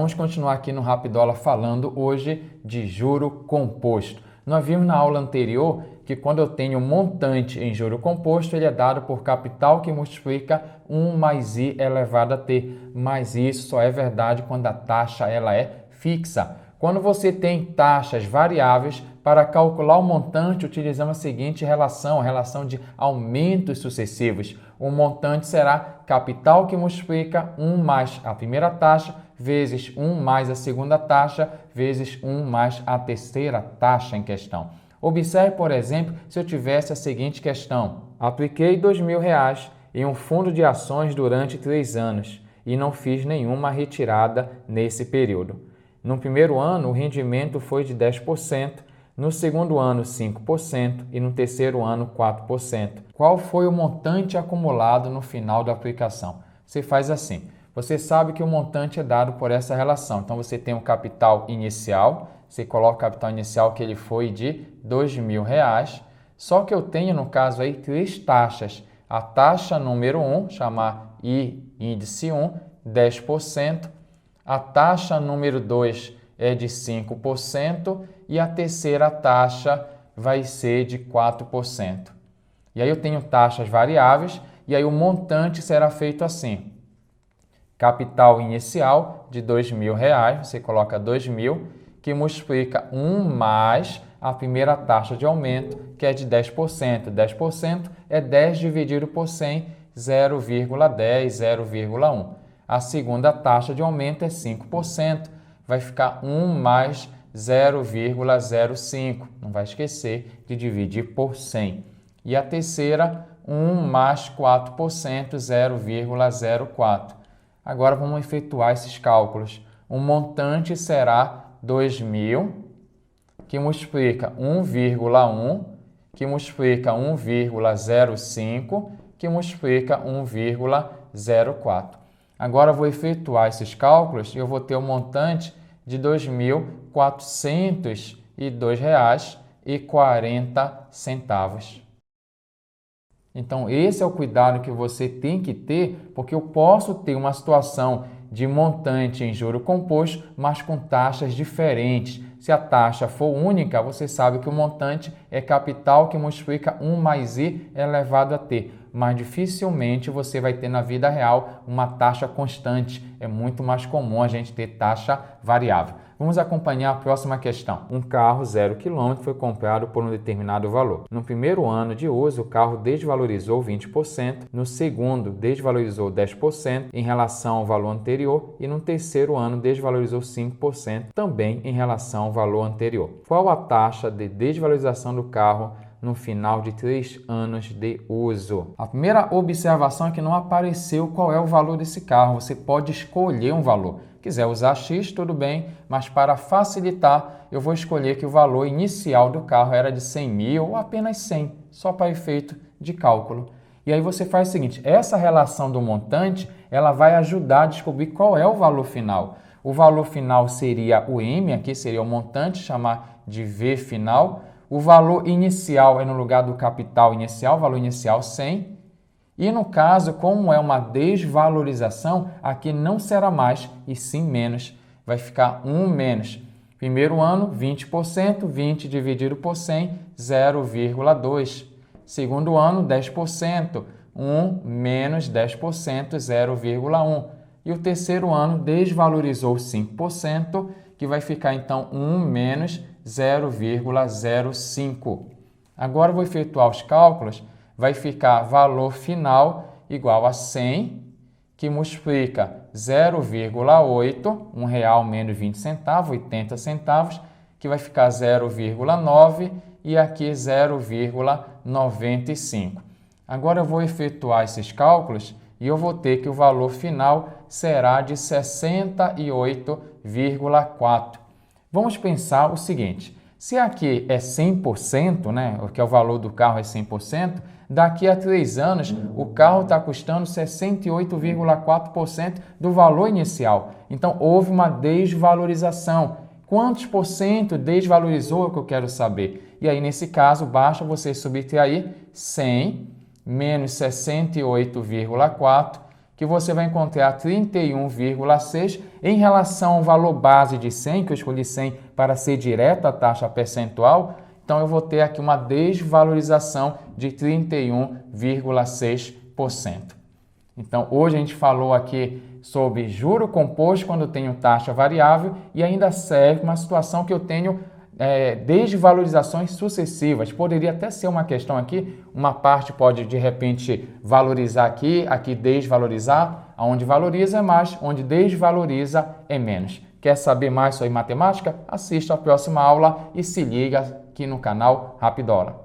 vamos continuar aqui no Rapidola falando hoje de juro composto. Nós vimos na aula anterior que quando eu tenho montante em juro composto, ele é dado por capital que multiplica 1 mais i elevado a t. Mas isso só é verdade quando a taxa ela é fixa. Quando você tem taxas variáveis, para calcular o montante, utilizamos a seguinte relação, a relação de aumentos sucessivos. O montante será capital que multiplica 1 mais a primeira taxa, vezes 1 mais a segunda taxa, vezes 1 mais a terceira taxa em questão. Observe, por exemplo, se eu tivesse a seguinte questão. Apliquei R$2.000 em um fundo de ações durante 3 anos e não fiz nenhuma retirada nesse período. No primeiro ano, o rendimento foi de 10%, no segundo ano, 5% e no terceiro ano, 4%. Qual foi o montante acumulado no final da aplicação? Você faz assim. Você sabe que o montante é dado por essa relação. Então, você tem o capital inicial, você coloca o capital inicial que ele foi de R$2.000, só que eu tenho, no caso aí, 3 taxas. A taxa número 1, chamar I índice 1, 10%. A taxa número 2 é de 5% e a terceira taxa vai ser de 4%. E aí eu tenho taxas variáveis e aí o montante será feito assim. Capital inicial de R$2.000, você coloca 2.000, que multiplica 1 mais a primeira taxa de aumento, que é de 10%. 10% é 10 dividido por 100, 0,10, 0,1. A segunda taxa de aumento é 5%, vai ficar 1 mais 0,05. Não vai esquecer de dividir por 100. E a terceira, 1 mais 4%, 0,04. Agora vamos efetuar esses cálculos. O montante será 2.000, que multiplica 1,1, que multiplica 1,05, que multiplica 1,04. Agora eu vou efetuar esses cálculos e eu vou ter o montante de R$ 2.402,40. Então, esse é o cuidado que você tem que ter, porque eu posso ter uma situação de montante em juro composto, mas com taxas diferentes. Se a taxa for única, você sabe que o montante é capital que multiplica 1 mais i elevado a t. Mas dificilmente você vai ter na vida real uma taxa constante. É muito mais comum a gente ter taxa variável. Vamos acompanhar a próxima questão. Um carro 0 km foi comprado por um determinado valor. No primeiro ano de uso, o carro desvalorizou 20%, no segundo desvalorizou 10% em relação ao valor anterior e no terceiro ano desvalorizou 5% também em relação ao valor anterior. Qual a taxa de desvalorização do carro no final de 3 anos de uso? A primeira observação é que não apareceu qual é o valor desse carro. Você pode escolher um valor. Quiser usar X, tudo bem, mas para facilitar, eu vou escolher que o valor inicial do carro era de 100 mil ou apenas 100, só para efeito de cálculo. E aí você faz o seguinte, essa relação do montante, ela vai ajudar a descobrir qual é o valor final. O valor final seria o M, aqui seria o montante, chamar de V final. O valor inicial é no lugar do capital inicial, valor inicial 100. E no caso, como é uma desvalorização, aqui não será mais e sim menos. Vai ficar 1 menos. Primeiro ano, 20%, 20 dividido por 100, 0,2. Segundo ano, 10%, 1 menos 10%, 0,1. E o terceiro ano desvalorizou 5%, que vai ficar então 1 menos 0,05. Agora eu vou efetuar os cálculos. Vai ficar valor final igual a 100, que multiplica 0,8, R$1 menos 20 centavos, 80 centavos, que vai ficar 0,9 e aqui 0,95. Agora eu vou efetuar esses cálculos e eu vou ter que o valor final será de 68,4. Vamos pensar o seguinte, se aqui é 100%, né, que é o valor do carro é 100%, daqui a 3 anos o carro está custando 68,4% do valor inicial. Então, houve uma desvalorização. Quantos por cento desvalorizou é o que eu quero saber. E aí, nesse caso, basta você subtrair 100 menos 68,4, que você vai encontrar 31,6 em relação ao valor base de 100, que eu escolhi 100 para ser direto a taxa percentual. Então, eu vou ter aqui uma desvalorização de 31,6%. Então, hoje a gente falou aqui sobre juro composto quando eu tenho taxa variável e ainda serve uma situação que eu tenho desvalorizações sucessivas. Poderia até ser uma questão aqui, uma parte pode de repente valorizar aqui desvalorizar, onde valoriza é mais, onde desvaloriza é menos. Quer saber mais sobre matemática? Assista a próxima aula e se liga aqui no canal Rapidola.